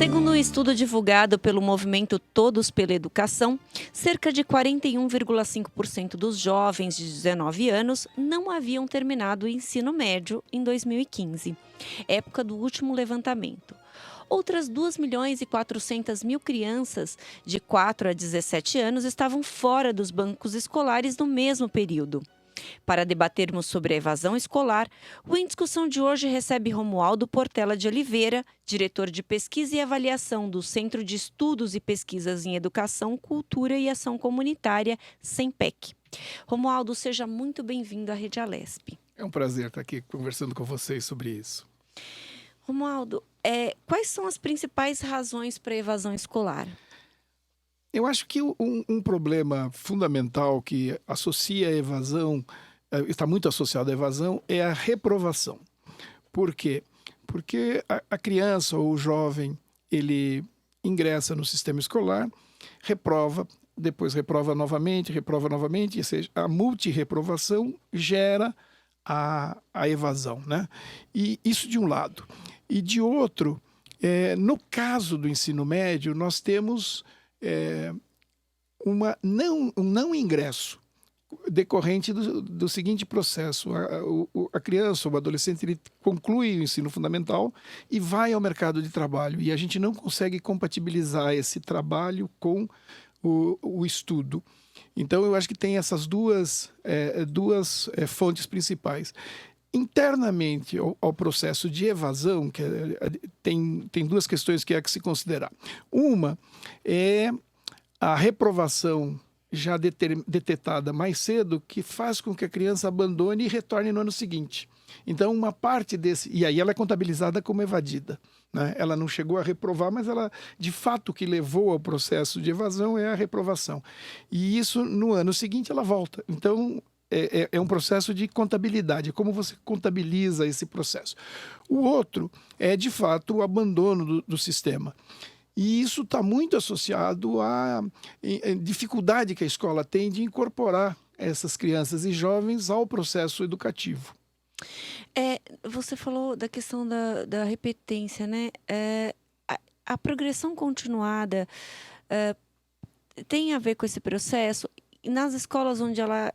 Segundo um estudo divulgado pelo movimento Todos pela Educação, cerca de 41,5% dos jovens de 19 anos não haviam terminado o ensino médio em 2015, época do último levantamento. Outras 2.400.000 crianças de 4 a 17 anos estavam fora dos bancos escolares no mesmo período. Para debatermos sobre a evasão escolar, o Em Discussão de hoje recebe Romualdo Portela de Oliveira, diretor de Pesquisa e Avaliação do Centro de Estudos e Pesquisas em Educação, Cultura e Ação Comunitária, CENPEC. Romualdo, seja muito bem-vindo à Rede Alesp. É um prazer estar aqui conversando com vocês sobre isso. Romualdo, quais são as principais razões para a evasão escolar? Eu acho que um problema fundamental que associa a evasão, está muito associado à evasão, é a reprovação. Por quê? Porque a criança ou o jovem, ele ingressa no sistema escolar, reprova, depois reprova novamente, ou seja, a multirreprovação gera a evasão, né? E isso de um lado. E de outro, no caso do ensino médio, nós temos um não ingresso decorrente do seguinte processo. A criança ou o adolescente, ele conclui o ensino fundamental e vai ao mercado de trabalho. E a gente não consegue compatibilizar esse trabalho com o estudo. Então, eu acho que tem essas duas fontes principais. Internamente ao processo de evasão, tem duas questões que há que se considerar. Uma é a reprovação já detectada mais cedo, que faz com que a criança abandone e retorne no ano seguinte. Então, uma parte desse... E aí ela é contabilizada como evadida, né? Ela não chegou a reprovar, mas ela, de fato, o que levou ao processo de evasão é a reprovação. E isso, no ano seguinte, ela volta. Então, é um processo de contabilidade, como você contabiliza esse processo. O outro é, de fato, o abandono do sistema. E isso está muito associado à dificuldade que a escola tem de incorporar essas crianças e jovens ao processo educativo. Você falou da questão da repetência, né? A progressão continuada tem a ver com esse processo? Nas escolas onde ela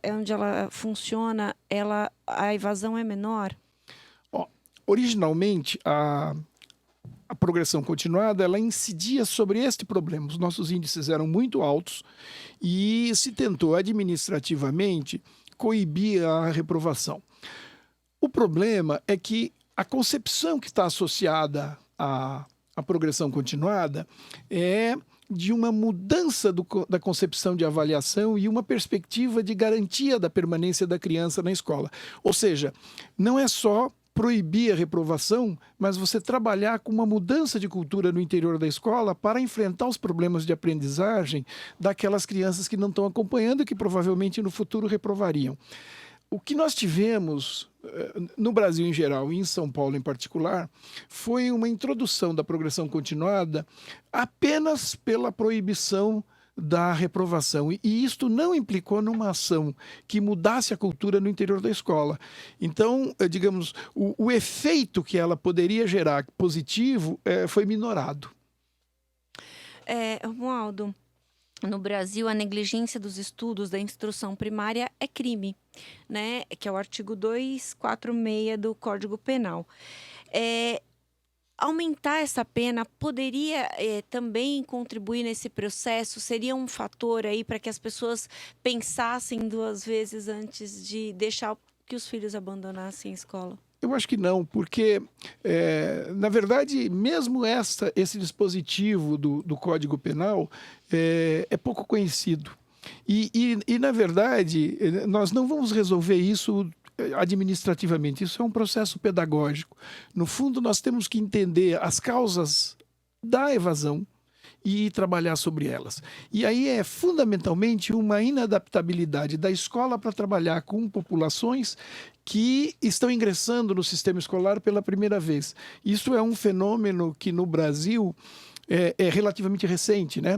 funciona, a evasão é menor? Originalmente, a progressão continuada, ela incidia sobre este problema. Os nossos índices eram muito altos e se tentou administrativamente coibir a reprovação. O problema é que a concepção que está associada à progressão continuada é de uma mudança da concepção de avaliação e uma perspectiva de garantia da permanência da criança na escola. Ou seja, não é só proibir a reprovação, mas você trabalhar com uma mudança de cultura no interior da escola para enfrentar os problemas de aprendizagem daquelas crianças que não estão acompanhando e que provavelmente no futuro reprovariam. O que nós tivemos no Brasil em geral e em São Paulo em particular foi uma introdução da progressão continuada apenas pela proibição da reprovação. E isto não implicou numa ação que mudasse a cultura no interior da escola. Então, digamos, o efeito que ela poderia gerar positivo foi minorado. Romualdo, no Brasil, a negligência dos estudos da instrução primária é crime, né? Que é o artigo 246 do Código Penal. Aumentar essa pena poderia também contribuir nesse processo? Seria um fator aí para que as pessoas pensassem duas vezes antes de deixar que os filhos abandonassem a escola? Eu acho que não, porque, na verdade, mesmo esse dispositivo do Código Penal é pouco conhecido. E, na verdade, nós não vamos resolver isso administrativamente. Isso é um processo pedagógico. No fundo, nós temos que entender as causas da evasão e trabalhar sobre elas. E aí é fundamentalmente uma inadaptabilidade da escola para trabalhar com populações que estão ingressando no sistema escolar pela primeira vez. Isso é um fenômeno que no Brasil é relativamente recente, né?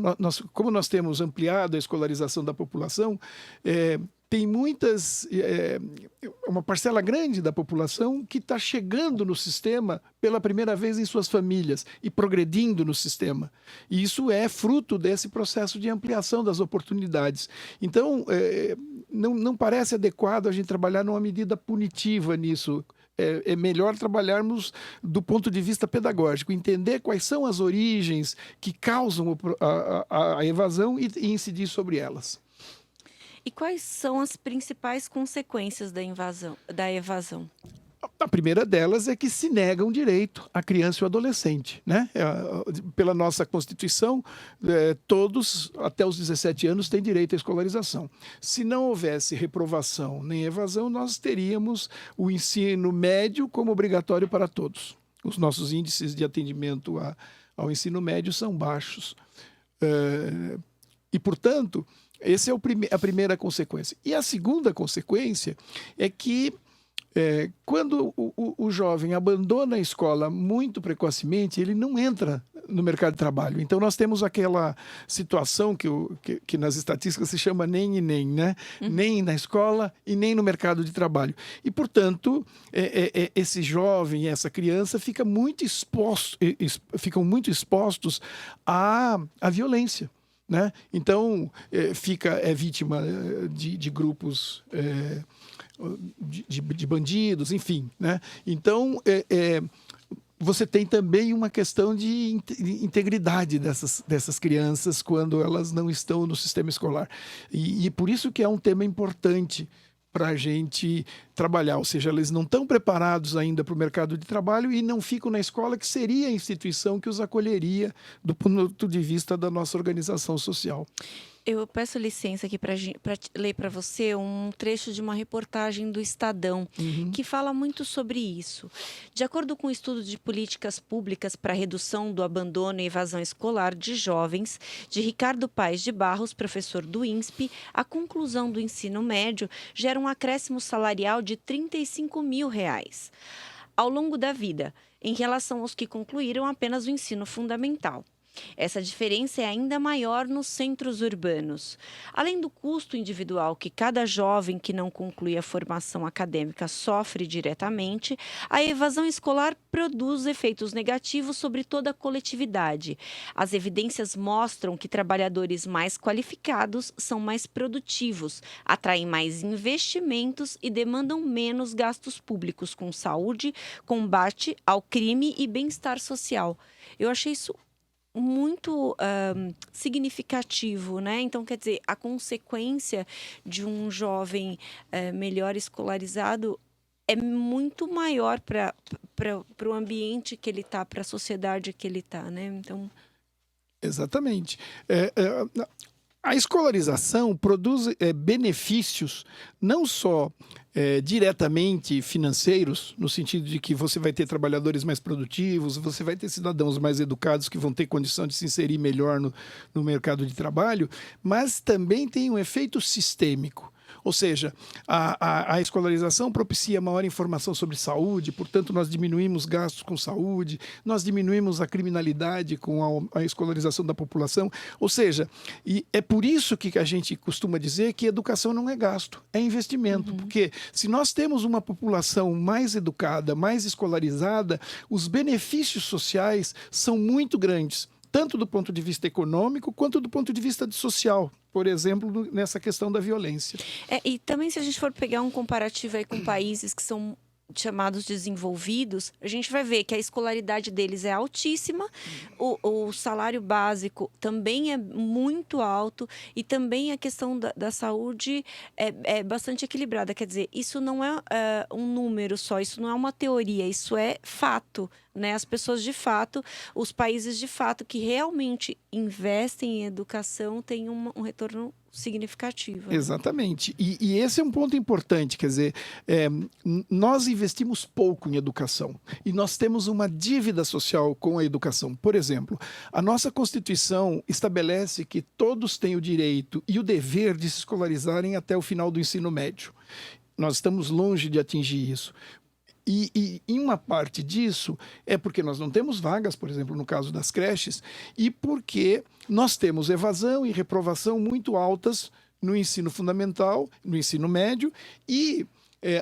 Como nós temos ampliado a escolarização da população, tem uma parcela grande da população que está chegando no sistema pela primeira vez em suas famílias e progredindo no sistema. E isso é fruto desse processo de ampliação das oportunidades. Então, não parece adequado a gente trabalhar numa medida punitiva nisso. É melhor trabalharmos do ponto de vista pedagógico, entender quais são as origens que causam a evasão e incidir sobre elas. E quais são as principais consequências da evasão? A primeira delas é que se nega um direito à criança e ao adolescente, né? Pela nossa Constituição, todos até os 17 anos têm direito à escolarização. Se não houvesse reprovação nem evasão, nós teríamos o ensino médio como obrigatório para todos. Os nossos índices de atendimento ao ensino médio são baixos. E, portanto, essa é a primeira consequência. E a segunda consequência é que quando o jovem abandona a escola muito precocemente, ele não entra no mercado de trabalho. Então, nós temos aquela situação que nas estatísticas se chama nem e nem, né? Nem na escola e nem no mercado de trabalho. E, portanto, esse jovem, essa criança ficam muito expostos à violência. Né? Então, é vítima de grupos de bandidos, enfim. Né? Então, você tem também uma questão de integridade dessas crianças quando elas não estão no sistema escolar. E por isso que é um tema importante para a gente trabalhar, ou seja, eles não estão preparados ainda para o mercado de trabalho e não ficam na escola, que seria a instituição que os acolheria do ponto de vista da nossa organização social. Eu peço licença aqui para ler para você um trecho de uma reportagem do Estadão, que fala muito sobre isso. De acordo com o estudo de políticas públicas para a redução do abandono e evasão escolar de jovens, de Ricardo Paes de Barros, professor do INSP, a conclusão do ensino médio gera um acréscimo salarial de R$35 mil ao longo da vida, em relação aos que concluíram apenas o ensino fundamental. Essa diferença é ainda maior nos centros urbanos. Além do custo individual que cada jovem que não conclui a formação acadêmica sofre diretamente, a evasão escolar produz efeitos negativos sobre toda a coletividade. As evidências mostram que trabalhadores mais qualificados são mais produtivos, atraem mais investimentos e demandam menos gastos públicos com saúde, combate ao crime e bem-estar social. Eu achei isso muito significativo, né? Então, quer dizer, a consequência de um jovem melhor escolarizado é muito maior para o ambiente que ele está, para a sociedade que ele está, né? Então... Exatamente. A escolarização produz benefícios não só diretamente financeiros, no sentido de que você vai ter trabalhadores mais produtivos, você vai ter cidadãos mais educados que vão ter condição de se inserir melhor no mercado de trabalho, mas também tem um efeito sistêmico. Ou seja, a escolarização propicia maior informação sobre saúde, portanto, nós diminuímos gastos com saúde, nós diminuímos a criminalidade com a escolarização da população. Ou seja, e é por isso que a gente costuma dizer que educação não é gasto, é investimento. Porque se nós temos uma população mais educada, mais escolarizada, os benefícios sociais são muito grandes, tanto do ponto de vista econômico quanto do ponto de vista social. Por exemplo, nessa questão da violência. E também, se a gente for pegar um comparativo aí com países que são chamados desenvolvidos, a gente vai ver que a escolaridade deles é altíssima, o salário básico também é muito alto e também a questão da saúde é bastante equilibrada. Quer dizer, isso não é um número só, isso não é uma teoria, isso é fato. Né? As pessoas de fato, os países de fato que realmente investem em educação têm um retorno significativo. Né? Exatamente. E esse é um ponto importante, quer dizer, nós investimos pouco em educação e nós temos uma dívida social com a educação. Por exemplo, a nossa Constituição estabelece que todos têm o direito e o dever de se escolarizarem até o final do ensino médio. Nós estamos longe de atingir isso. E em uma parte disso é porque nós não temos vagas, por exemplo, no caso das creches, e porque nós temos evasão e reprovação muito altas no ensino fundamental, no ensino médio, e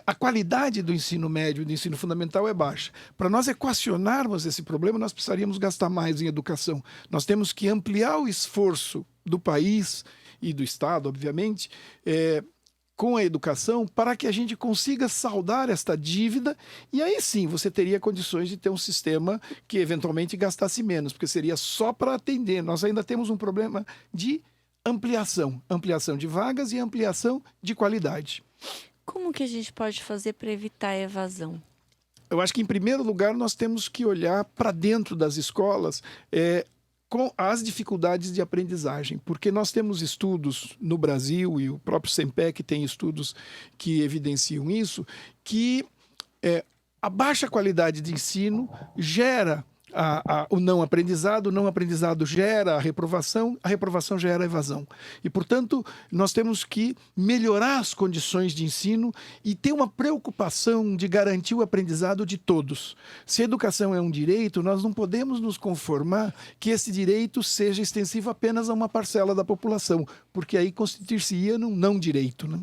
a qualidade do ensino médio e do ensino fundamental é baixa. Para nós equacionarmos esse problema, nós precisaríamos gastar mais em educação. Nós temos que ampliar o esforço do país e do Estado, obviamente, com a educação, para que a gente consiga saldar esta dívida, e aí sim você teria condições de ter um sistema que eventualmente gastasse menos, porque seria só para atender. Nós ainda temos um problema de ampliação de vagas e ampliação de qualidade. Como que a gente pode fazer para evitar a evasão? Eu acho que, em primeiro lugar, nós temos que olhar para dentro das escolas com as dificuldades de aprendizagem, porque nós temos estudos no Brasil, e o próprio SEMPEC tem estudos que evidenciam isso, que a baixa qualidade de ensino gera o não aprendizado gera a reprovação gera a evasão. E, portanto, nós temos que melhorar as condições de ensino e ter uma preocupação de garantir o aprendizado de todos. Se a educação é um direito, nós não podemos nos conformar que esse direito seja extensivo apenas a uma parcela da população, porque aí constituir-se-ia num não direito, né?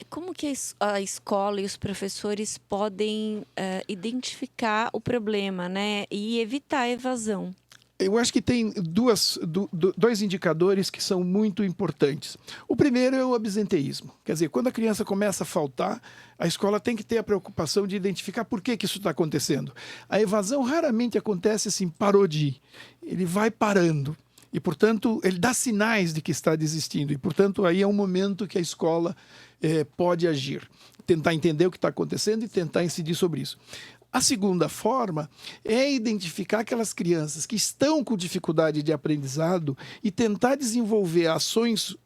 Como que a escola e os professores podem identificar o problema, né, e evitar a evasão? Eu acho que tem dois indicadores que são muito importantes. O primeiro é o absenteísmo. Quer dizer, quando a criança começa a faltar, a escola tem que ter a preocupação de identificar por que isso está acontecendo. A evasão raramente acontece assim, parou de ir. Ele vai parando. E, portanto, ele dá sinais de que está desistindo. E, portanto, aí é um momento que a escola pode agir. Tentar entender o que está acontecendo e tentar incidir sobre isso. A segunda forma é identificar aquelas crianças que estão com dificuldade de aprendizado e tentar desenvolver ações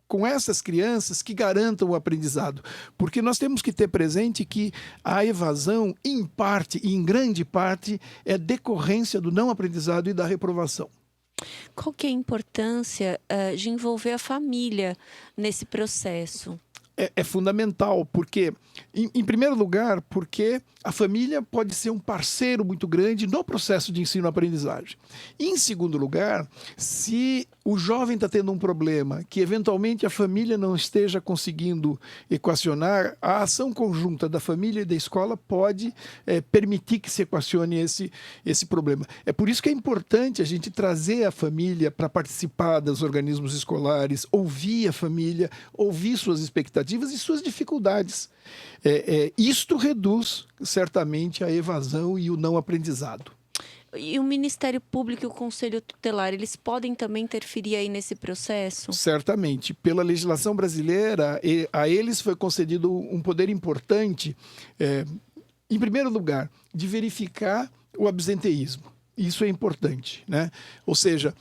com essas crianças que garantam o aprendizado. Porque nós temos que ter presente que a evasão, em parte e em grande parte, é decorrência do não aprendizado e da reprovação. Qual que é a importância de envolver a família nesse processo? É fundamental, porque, em primeiro lugar, porque a família pode ser um parceiro muito grande no processo de ensino-aprendizagem. E, em segundo lugar, se o jovem está tendo um problema que, eventualmente, a família não esteja conseguindo equacionar, a ação conjunta da família e da escola pode permitir que se equacione esse problema. É por isso que é importante a gente trazer a família para participar dos organismos escolares, ouvir a família, ouvir suas expectativas e suas dificuldades. Isto reduz certamente a evasão e o não aprendizado. E o Ministério Público e o Conselho Tutelar, eles podem também interferir aí nesse processo? Certamente. Pela legislação brasileira, a eles foi concedido um poder importante, em primeiro lugar, de verificar o absenteísmo. Isso é importante, né? Ou seja,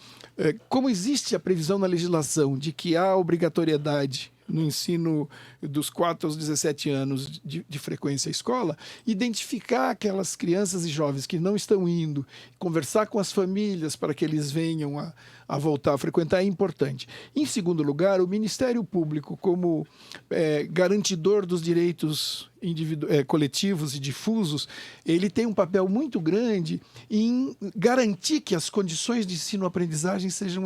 como existe a previsão na legislação de que há obrigatoriedade no ensino dos 4 aos 17 anos de frequência à escola, identificar aquelas crianças e jovens que não estão indo, conversar com as famílias para que eles venham a voltar a frequentar é importante. Em segundo lugar, o Ministério Público, como garantidor dos direitos coletivos e difusos, ele tem um papel muito grande em garantir que as condições de ensino-aprendizagem sejam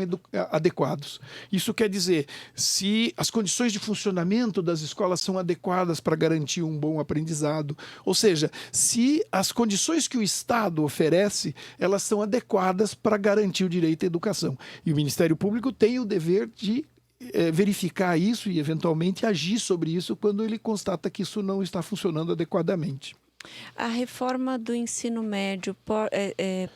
adequadas. Isso quer dizer, se as condições de funcionamento das escolas são adequadas para garantir um bom aprendizado, ou seja, se as condições que o Estado oferece, elas são adequadas para garantir o direito à educação. E o Ministério Público tem o dever de verificar isso e, eventualmente, agir sobre isso quando ele constata que isso não está funcionando adequadamente. A reforma do ensino médio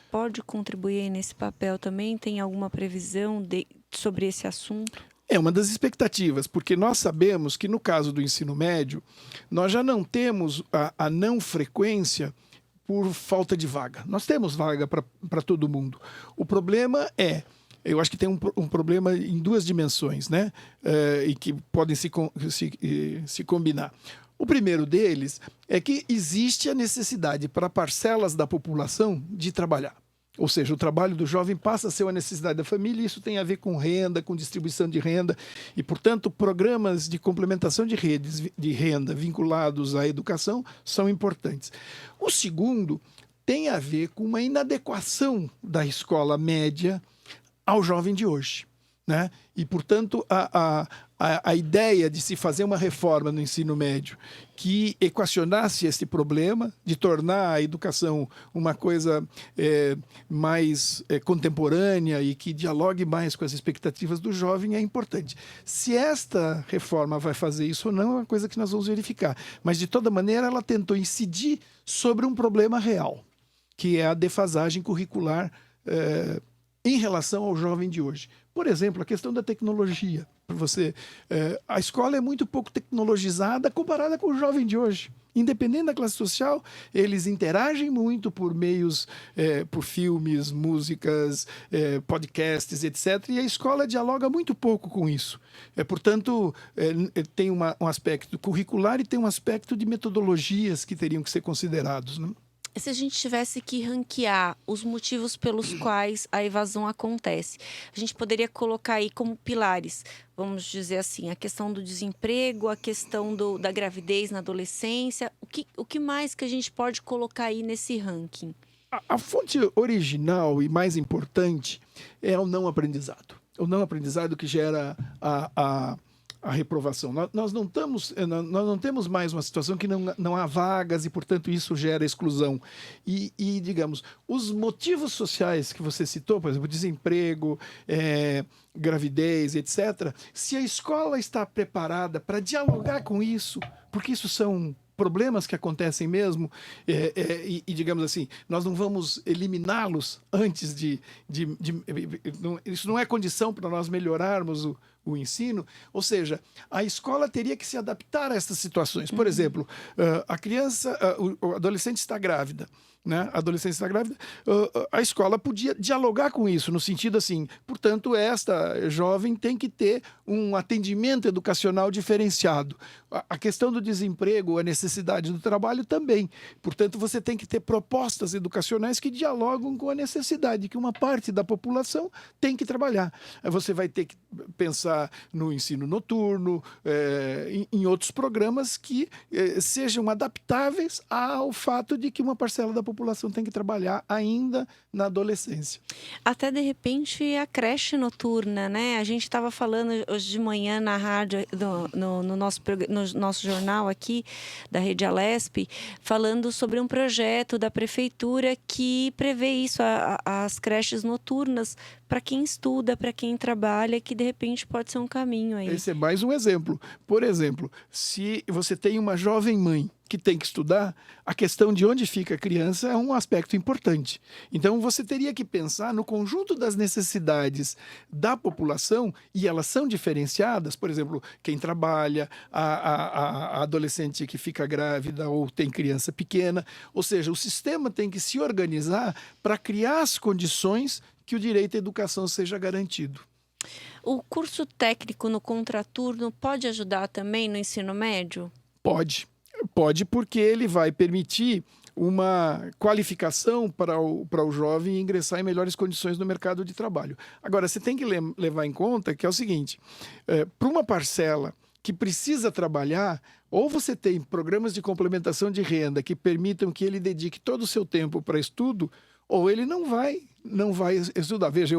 pode contribuir nesse papel também? Tem alguma previsão sobre esse assunto? É uma das expectativas, porque nós sabemos que, no caso do ensino médio, nós já não temos a não frequência por falta de vaga. Nós temos vaga para todo mundo. O problema eu acho que tem um problema em duas dimensões, né? E que podem se combinar. O primeiro deles é que existe a necessidade para parcelas da população de trabalhar. Ou seja, o trabalho do jovem passa a ser uma necessidade da família, e isso tem a ver com renda, com distribuição de renda, e, portanto, programas de complementação de redes de renda vinculados à educação são importantes. O segundo tem a ver com uma inadequação da escola média ao jovem de hoje. né? E, portanto, a ideia de se fazer uma reforma no ensino médio que equacionasse esse problema, de tornar a educação uma coisa mais contemporânea e que dialogue mais com as expectativas do jovem é importante. Se esta reforma vai fazer isso ou não é uma coisa que nós vamos verificar. Mas, de toda maneira, ela tentou incidir sobre um problema real, que é a defasagem curricular em relação ao jovem de hoje. Por exemplo, a questão da tecnologia. A escola é muito pouco tecnologizada comparada com o jovem de hoje. Independente da classe social, eles interagem muito por meios, por filmes, músicas, podcasts, etc. E a escola dialoga muito pouco com isso. Portanto, tem um aspecto curricular e tem um aspecto de metodologias que teriam que ser considerados, né? Se a gente tivesse que ranquear os motivos pelos quais a evasão acontece, a gente poderia colocar aí como pilares, vamos dizer assim, a questão do desemprego, a questão da gravidez na adolescência. O que mais que a gente pode colocar aí nesse ranking? A fonte original e mais importante é o não aprendizado. O não aprendizado que gera a reprovação. Nós não temos mais uma situação que não há vagas e, portanto, isso gera exclusão. E, digamos, os motivos sociais que você citou, por exemplo, desemprego, gravidez, etc., se a escola está preparada para dialogar com isso, porque isso são problemas que acontecem mesmo, digamos assim, nós não vamos eliminá-los antes isso não é condição para nós melhorarmos o ensino, ou seja, a escola teria que se adaptar a essas situações. Por exemplo, a criança, o adolescente está grávida, né? A adolescente está grávida, a escola podia dialogar com isso, no sentido assim, portanto, esta jovem tem que ter um atendimento educacional diferenciado. A questão do desemprego, a necessidade do trabalho também. Portanto, você tem que ter propostas educacionais que dialogam com a necessidade que uma parte da população tem que trabalhar. Você vai ter que pensar no ensino noturno, em outros programas que sejam adaptáveis ao fato de que uma parcela da população tem que trabalhar ainda na adolescência. Até, de repente, a creche noturna, né? A gente estava falando hoje de manhã na rádio, no nosso jornal aqui, da Rede Alesp, falando sobre um projeto da prefeitura que prevê isso, as creches noturnas, para quem estuda, para quem trabalha, que de repente pode ser um caminho aí. Esse é mais um exemplo. Por exemplo, se você tem uma jovem mãe que tem que estudar, a questão de onde fica a criança é um aspecto importante. Então, você teria que pensar no conjunto das necessidades da população, e elas são diferenciadas. Por exemplo, quem trabalha, a adolescente que fica grávida ou tem criança pequena. Ou seja, o sistema tem que se organizar para criar as condições que o direito à educação seja garantido. O curso técnico no contraturno pode ajudar também no ensino médio? Pode, porque ele vai permitir uma qualificação para o jovem ingressar em melhores condições no mercado de trabalho. Agora, você tem que levar em conta que é o seguinte, para uma parcela que precisa trabalhar, ou você tem programas de complementação de renda que permitam que ele dedique todo o seu tempo para estudo, ou ele não vai estudar. Veja,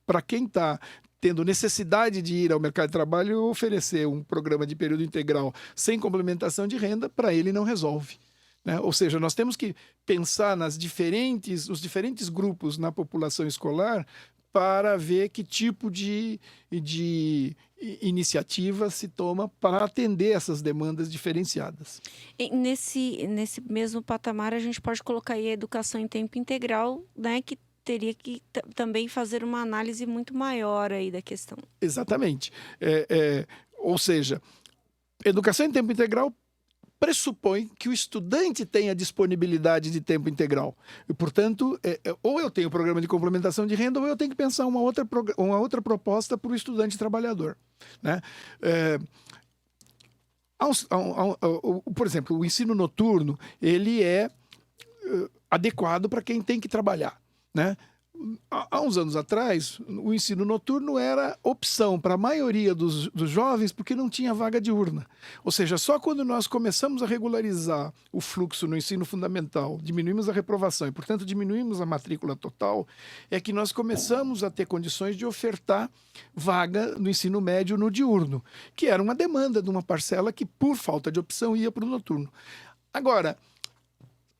para quem está tendo necessidade de ir ao mercado de trabalho, oferecer um programa de período integral sem complementação de renda, para ele não resolve, né? Ou seja, nós temos que pensar nos diferentes grupos na população escolar para ver que tipo de iniciativa se toma para atender essas demandas diferenciadas. E nesse mesmo patamar, a gente pode colocar aí a educação em tempo integral, né, que teria que também fazer uma análise muito maior aí da questão. Exatamente. Ou seja, educação em tempo integral pressupõe que o estudante tenha disponibilidade de tempo integral. E, portanto, ou eu tenho programa de complementação de renda, ou eu tenho que pensar uma outra proposta para o estudante trabalhador, né? Por exemplo, o ensino noturno, ele é adequado para quem tem que trabalhar, né? Há uns anos atrás, o ensino noturno era opção para a maioria dos jovens porque não tinha vaga diurna. Ou seja, só quando nós começamos a regularizar o fluxo no ensino fundamental, diminuímos a reprovação e, portanto, diminuímos a matrícula total, é que nós começamos a ter condições de ofertar vaga no ensino médio no diurno, que era uma demanda de uma parcela que, por falta de opção, ia para o noturno. Agora,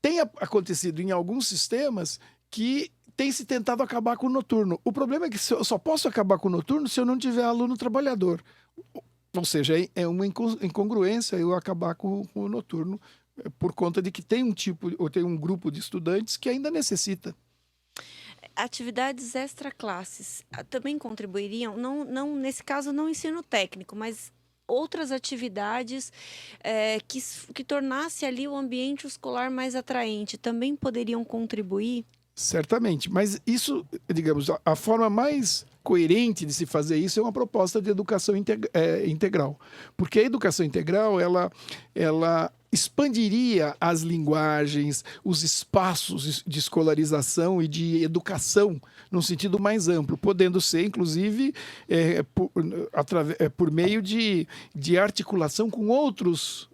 tem acontecido em alguns sistemas que tem se tentado acabar com o noturno. O problema é que eu só posso acabar com o noturno se eu não tiver aluno trabalhador. Ou seja, é uma incongruência eu acabar com o noturno por conta de que tem um grupo de estudantes que ainda necessita. Atividades extraclasses também contribuiriam, não nesse caso não ensino técnico, mas outras atividades que tornasse ali o ambiente escolar mais atraente, também poderiam contribuir? Certamente, mas isso, digamos, a forma mais coerente de se fazer isso é uma proposta de educação integral. Porque a educação integral, ela expandiria as linguagens, os espaços de escolarização e de educação num sentido mais amplo, podendo ser, inclusive, por meio de articulação com outros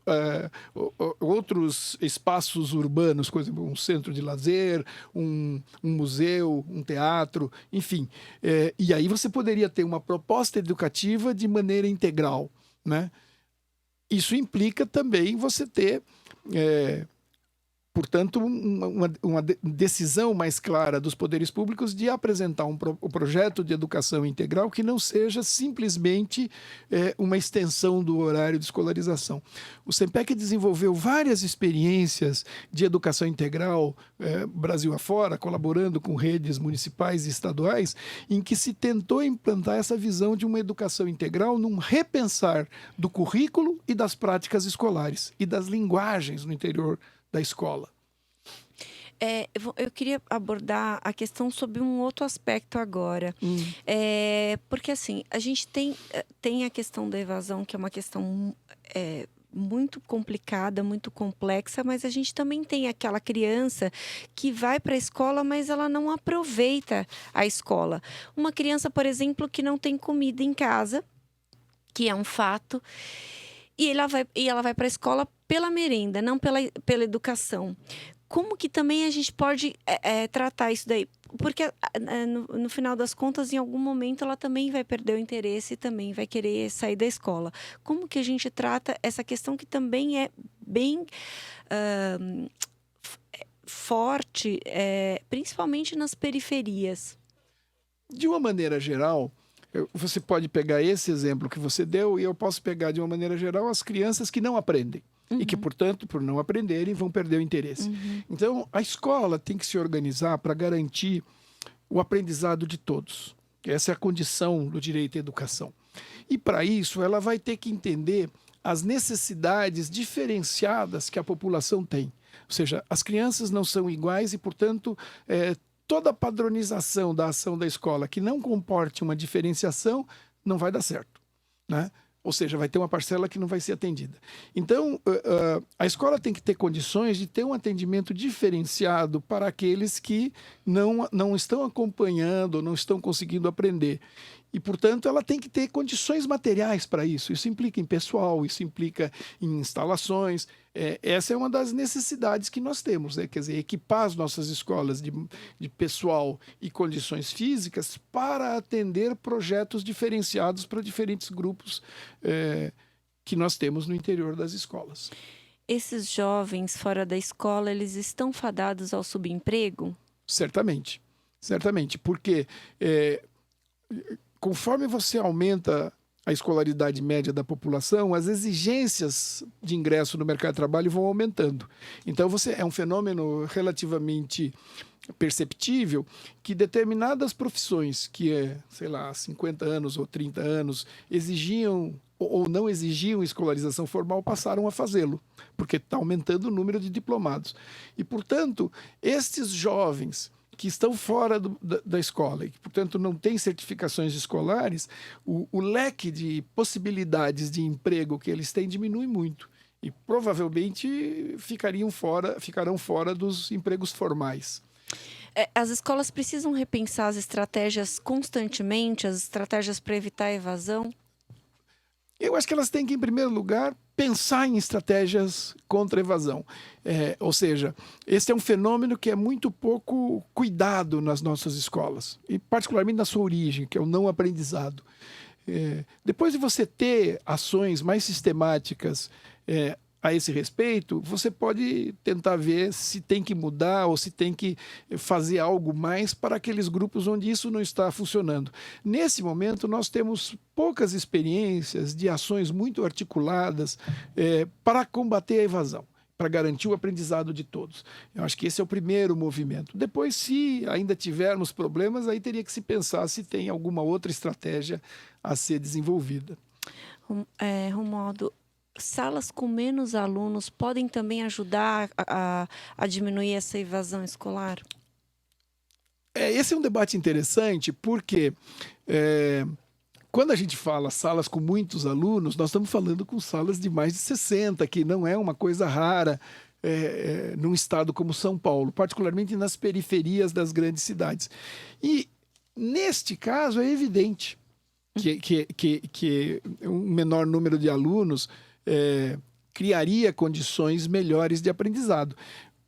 espaços urbanos, por exemplo, um centro de lazer, um museu, um teatro, enfim. E aí você poderia ter uma proposta educativa de maneira integral, né? Isso implica também você ter, portanto, uma decisão mais clara dos poderes públicos de apresentar um projeto de educação integral que não seja simplesmente uma extensão do horário de escolarização. O SEMPEC desenvolveu várias experiências de educação integral Brasil afora, colaborando com redes municipais e estaduais, em que se tentou implantar essa visão de uma educação integral num repensar do currículo e das práticas escolares e das linguagens no interior da escola. Eu queria abordar a questão sobre um outro aspecto agora. Porque assim, a gente tem a questão da evasão, que é uma questão muito complicada, muito complexa, mas a gente também tem aquela criança que vai para a escola, mas ela não aproveita a escola. Uma criança, por exemplo, que não tem comida em casa, que é um fato, e ela vai para a escola pela merenda, não pela educação. Como que também a gente pode tratar isso daí? Porque no final das contas, em algum momento, ela também vai perder o interesse e também vai querer sair da escola. Como que a gente trata essa questão que também é bem forte, principalmente nas periferias? De uma maneira geral, você pode pegar esse exemplo que você deu e eu posso pegar, de uma maneira geral, as crianças que não aprendem. E que, portanto, por não aprenderem, vão perder o interesse. Então, a escola tem que se organizar para garantir o aprendizado de todos. Essa é a condição do direito à educação. E, para isso, ela vai ter que entender as necessidades diferenciadas que a população tem. Ou seja, as crianças não são iguais e, portanto, toda a padronização da ação da escola que não comporte uma diferenciação não vai dar certo, né? Ou seja, vai ter uma parcela que não vai ser atendida. Então, a escola tem que ter condições de ter um atendimento diferenciado para aqueles que não estão acompanhando, não estão conseguindo aprender. E, portanto, ela tem que ter condições materiais para isso. Isso implica em pessoal, isso implica em instalações. Essa é uma das necessidades que nós temos, né? Quer dizer, equipar as nossas escolas de pessoal e condições físicas para atender projetos diferenciados para diferentes grupos que nós temos no interior das escolas. Esses jovens fora da escola, eles estão fadados ao subemprego? Certamente, certamente, porque conforme você aumenta a escolaridade média da população, as exigências de ingresso no mercado de trabalho vão aumentando. Então, é um fenômeno relativamente perceptível que determinadas profissões que, sei lá, 50 anos ou 30 anos exigiam ou não exigiam escolarização formal passaram a fazê-lo, porque está aumentando o número de diplomados. E, portanto, estes jovens que estão fora da escola e que, portanto, não têm certificações escolares, o leque de possibilidades de emprego que eles têm diminui muito e provavelmente ficarão fora dos empregos formais. As escolas precisam repensar as estratégias constantemente, as estratégias para evitar a evasão? Eu acho que elas têm que, em primeiro lugar, pensar em estratégias contra a evasão. Ou seja, esse é um fenômeno que é muito pouco cuidado nas nossas escolas, e particularmente na sua origem, que é o não aprendizado. Depois de você ter ações mais sistemáticas a esse respeito, você pode tentar ver se tem que mudar ou se tem que fazer algo mais para aqueles grupos onde isso não está funcionando. Nesse momento, nós temos poucas experiências de ações muito articuladas para combater a evasão, para garantir o aprendizado de todos. Eu acho que esse é o primeiro movimento. Depois, se ainda tivermos problemas, aí teria que se pensar se tem alguma outra estratégia a ser desenvolvida. Romualdo, salas com menos alunos podem também ajudar a diminuir essa evasão escolar? Esse é um debate interessante porque quando a gente fala salas com muitos alunos, nós estamos falando com salas de mais de 60, que não é uma coisa rara num estado como São Paulo, particularmente nas periferias das grandes cidades. E, neste caso, é evidente que um menor número de alunos criaria condições melhores de aprendizado.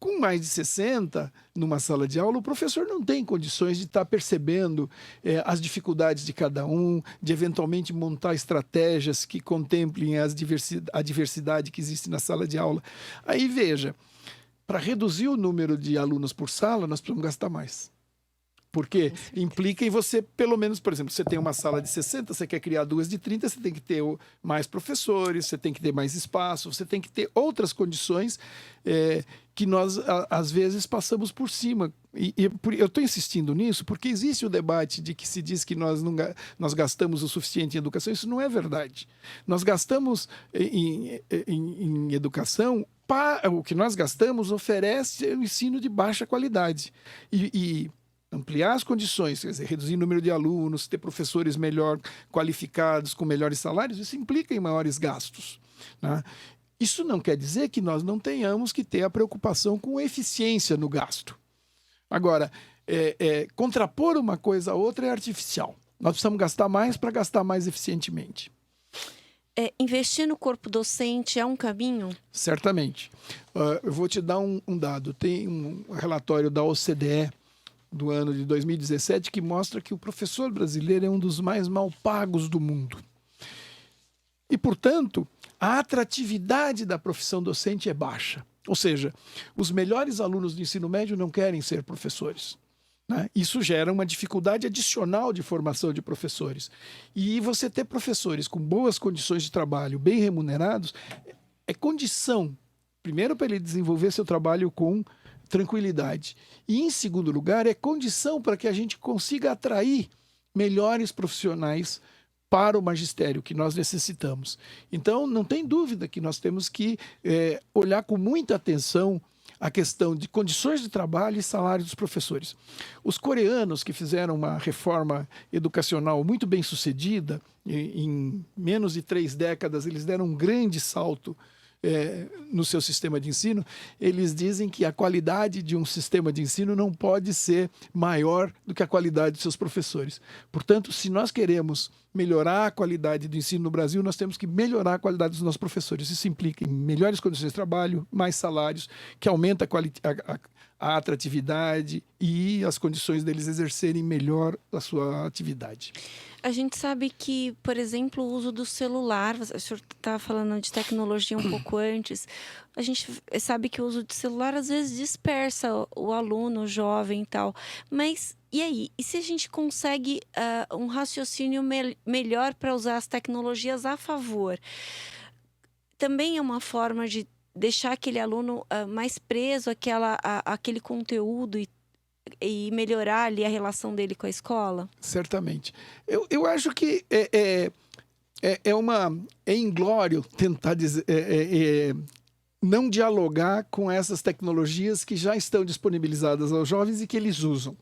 Com mais de 60 numa sala de aula, o professor não tem condições de estar percebendo as dificuldades de cada um, de eventualmente montar estratégias que contemplem a diversidade que existe na sala de aula. Aí, veja, para reduzir o número de alunos por sala, nós precisamos gastar mais. Porque implica em você, pelo menos, por exemplo, você tem uma sala de 60, você quer criar 2 de 30, você tem que ter mais professores, você tem que ter mais espaço, você tem que ter outras condições que nós, às vezes, passamos por cima. Eu estou insistindo nisso porque existe o debate de que se diz que nós gastamos o suficiente em educação. Isso não é verdade. Nós gastamos em educação, o que nós gastamos oferece um ensino de baixa qualidade. Ampliar as condições, quer dizer, reduzir o número de alunos, ter professores melhor qualificados, com melhores salários, isso implica em maiores gastos, né? Isso não quer dizer que nós não tenhamos que ter a preocupação com eficiência no gasto. Agora, contrapor uma coisa a outra é artificial. Nós precisamos gastar mais para gastar mais eficientemente. Investir no corpo docente é um caminho? Certamente. Eu vou te dar um dado. Tem um relatório da OCDE do ano de 2017, que mostra que o professor brasileiro é um dos mais mal pagos do mundo. E, portanto, a atratividade da profissão docente é baixa. Ou seja, os melhores alunos do ensino médio não querem ser professores, né? Isso gera uma dificuldade adicional de formação de professores. E você ter professores com boas condições de trabalho, bem remunerados, é condição, primeiro, para ele desenvolver seu trabalho com tranquilidade. E, em segundo lugar, é condição para que a gente consiga atrair melhores profissionais para o magistério que nós necessitamos. Então, não tem dúvida que nós temos que olhar com muita atenção a questão de condições de trabalho e salário dos professores. Os coreanos, que fizeram uma reforma educacional muito bem sucedida, em menos de 3 décadas, eles deram um grande salto no seu sistema de ensino. Eles dizem que a qualidade de um sistema de ensino não pode ser maior do que a qualidade dos seus professores. Portanto, se nós queremos melhorar a qualidade do ensino no Brasil, nós temos que melhorar a qualidade dos nossos professores. Isso implica em melhores condições de trabalho, mais salários, que aumenta a atratividade e as condições deles exercerem melhor a sua atividade. A gente sabe que, por exemplo, o uso do celular, o senhor estava falando de tecnologia um pouco antes, a gente sabe que o uso de celular às vezes dispersa o aluno, o jovem e tal, mas e aí? E se a gente consegue um raciocínio melhor para usar as tecnologias a favor? Também é uma forma de deixar aquele aluno mais preso àquele conteúdo e melhorar ali a relação dele com a escola? Certamente. Eu acho que é inglório tentar não dialogar com essas tecnologias que já estão disponibilizadas aos jovens e que eles usam.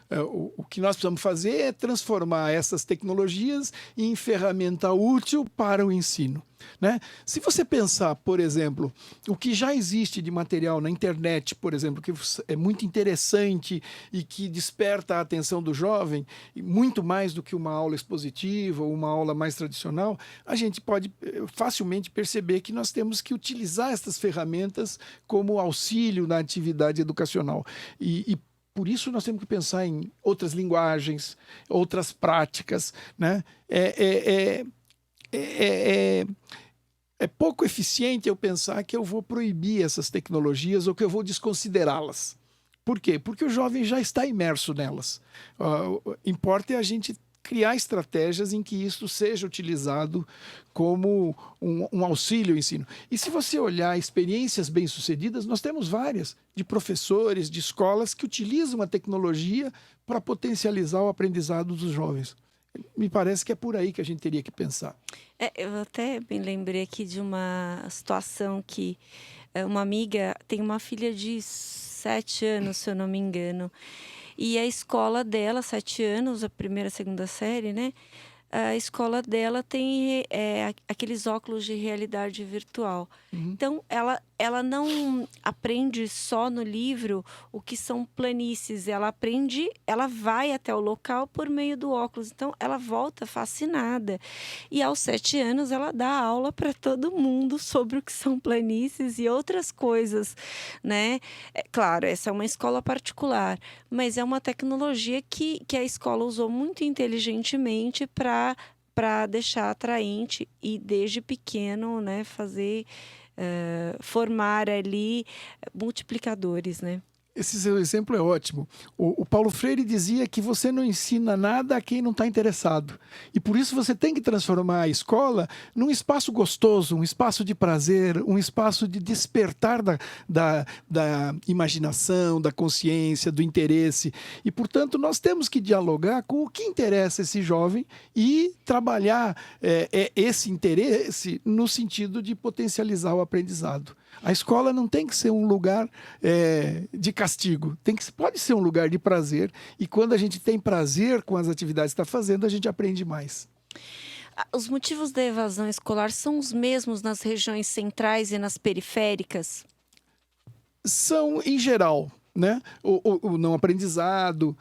O que nós precisamos fazer é transformar essas tecnologias em ferramenta útil para o ensino, né? Se você pensar, por exemplo, o que já existe de material na internet, por exemplo, que é muito interessante e que desperta a atenção do jovem, muito mais do que uma aula expositiva ou uma aula mais tradicional, a gente pode facilmente perceber que nós temos que utilizar essas ferramentas como auxílio na atividade educacional. E por isso nós temos que pensar em outras linguagens, outras práticas, né? É pouco eficiente eu pensar que eu vou proibir essas tecnologias ou que eu vou desconsiderá-las. Por quê? Porque o jovem já está imerso nelas. Importa é a gente criar estratégias em que isso seja utilizado como um auxílio ao ensino. E se você olhar experiências bem-sucedidas, nós temos várias, de professores, de escolas que utilizam a tecnologia para potencializar o aprendizado dos jovens. Me parece que é por aí que a gente teria que pensar. Eu até me lembrei aqui de uma situação que uma amiga tem uma filha de 7 anos, se eu não me engano. E a escola dela, 7 anos, a primeira, segunda série, né? A escola dela tem aqueles óculos de realidade virtual. Então, ela não aprende só no livro o que são planícies. Ela aprende, ela vai até o local por meio do óculos. Então, ela volta fascinada. E aos 7 anos, ela dá aula para todo mundo sobre o que são planícies e outras coisas, né? Claro, essa é uma escola particular, mas é uma tecnologia que a escola usou muito inteligentemente para deixar atraente e desde pequeno, né, fazer formar ali multiplicadores, né? Esse seu exemplo é ótimo. O Paulo Freire dizia que você não ensina nada a quem não está interessado. E por isso você tem que transformar a escola num espaço gostoso, um espaço de prazer, um espaço de despertar da imaginação, da consciência, do interesse. E, portanto, nós temos que dialogar com o que interessa esse jovem e trabalhar esse interesse no sentido de potencializar o aprendizado. A escola não tem que ser um lugar de castigo, pode ser um lugar de prazer, e quando a gente tem prazer com as atividades que está fazendo, a gente aprende mais. Os motivos da evasão escolar são os mesmos nas regiões centrais e nas periféricas? São, em geral, né? O não aprendizado.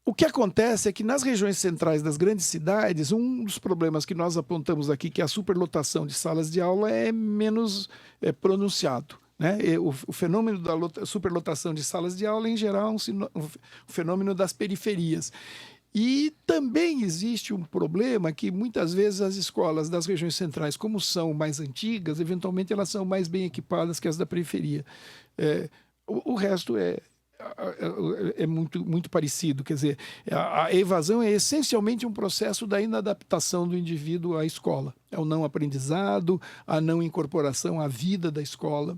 O que acontece é que nas regiões centrais das grandes cidades, um dos problemas que nós apontamos aqui, que é a superlotação de salas de aula, é menos pronunciado, né? O fenômeno da superlotação de salas de aula, em geral, é um fenômeno das periferias. E também existe um problema que muitas vezes as escolas das regiões centrais, como são mais antigas, eventualmente elas são mais bem equipadas que as da periferia. O resto é muito, muito parecido. Quer dizer, a evasão é essencialmente um processo da inadaptação do indivíduo à escola. É o não aprendizado, a não incorporação à vida da escola.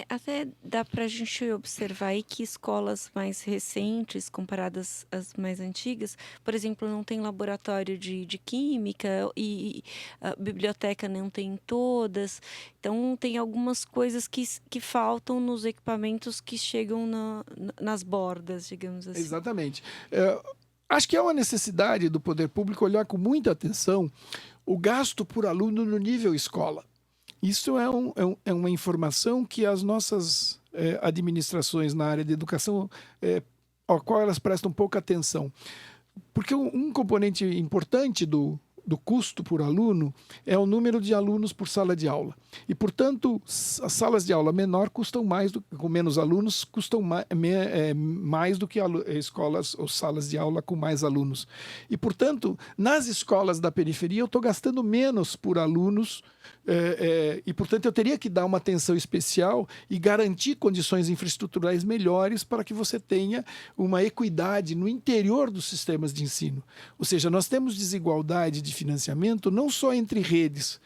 Até dá para a gente observar aí que escolas mais recentes, comparadas às mais antigas, por exemplo, não tem laboratório de química e a biblioteca não tem todas. Então, tem algumas coisas que faltam nos equipamentos que chegam nas bordas, digamos assim. Exatamente. Acho que é uma necessidade do poder público olhar com muita atenção o gasto por aluno no nível escola. Isso é uma informação que as nossas administrações na área de educação, ao qual elas prestam pouca atenção. Porque um componente importante do custo por aluno é o número de alunos por sala de aula. E, portanto, as salas de aula menor custam mais, com menos alunos, custam mais do que escolas ou salas de aula com mais alunos. E, portanto, nas escolas da periferia eu estou gastando menos por alunos e, portanto, eu teria que dar uma atenção especial e garantir condições infraestruturais melhores para que você tenha uma equidade no interior dos sistemas de ensino. Ou seja, nós temos desigualdade de financiamento não só entre redes.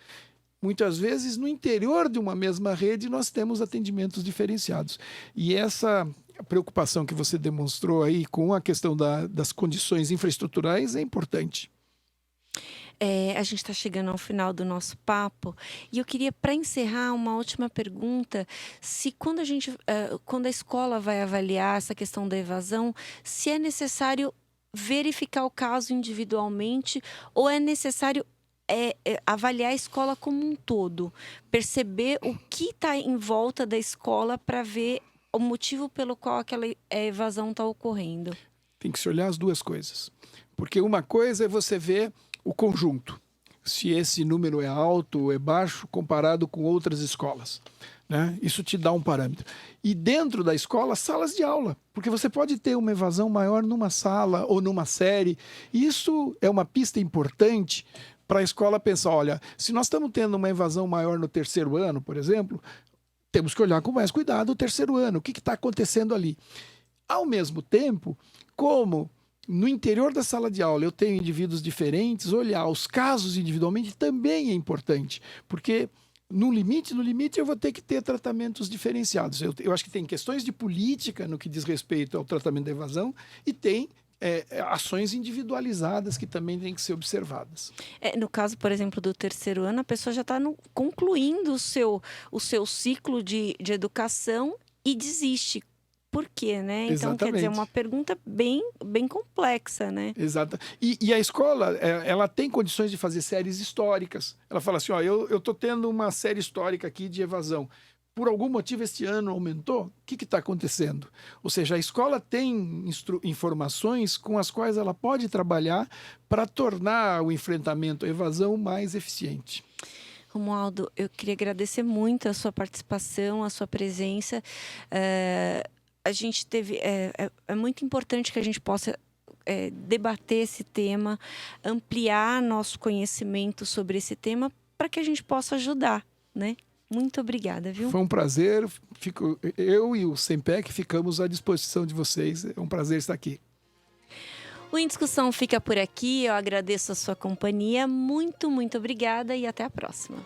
Muitas vezes, no interior de uma mesma rede, nós temos atendimentos diferenciados. E essa preocupação que você demonstrou aí com a questão das condições infraestruturais é importante. A gente está chegando ao final do nosso papo e eu queria, para encerrar, uma última pergunta: se quando a escola vai avaliar essa questão da evasão, se é necessário verificar o caso individualmente ou é necessário avaliar a escola como um todo, perceber o que está em volta da escola para ver o motivo pelo qual aquela evasão está ocorrendo. Tem que se olhar as duas coisas. Porque uma coisa é você ver o conjunto, se esse número é alto ou é baixo comparado com outras escolas, né? Isso te dá um parâmetro. E dentro da escola, salas de aula, porque você pode ter uma evasão maior numa sala ou numa série. Isso é uma pista importante para a escola pensar, olha, se nós estamos tendo uma evasão maior no terceiro ano, por exemplo, temos que olhar com mais cuidado o terceiro ano, o que está acontecendo ali. Ao mesmo tempo, como no interior da sala de aula eu tenho indivíduos diferentes, olhar os casos individualmente também é importante, porque no limite eu vou ter que ter tratamentos diferenciados. Eu acho que tem questões de política no que diz respeito ao tratamento da evasão e tem ações individualizadas que também têm que ser observadas. No caso, por exemplo, do terceiro ano, a pessoa já está concluindo o seu ciclo de educação e desiste. Por quê, né? Então, Exatamente. Quer dizer, é uma pergunta bem complexa, né? Exato. E a escola, ela tem condições de fazer séries históricas. Ela fala assim, ó, eu estou tendo uma série histórica aqui de evasão. Por algum motivo este ano aumentou? O que está acontecendo? Ou seja, a escola tem informações com as quais ela pode trabalhar para tornar o enfrentamento à evasão mais eficiente. Romualdo, eu queria agradecer muito a sua participação, a sua presença. A gente teve... É muito importante que a gente possa debater esse tema, ampliar nosso conhecimento sobre esse tema para que a gente possa ajudar, né? Muito obrigada, viu? Foi um prazer. Eu e o SEMPEC ficamos à disposição de vocês. É um prazer estar aqui. O Em Discussão fica por aqui. Eu agradeço a sua companhia. Muito obrigada e até a próxima.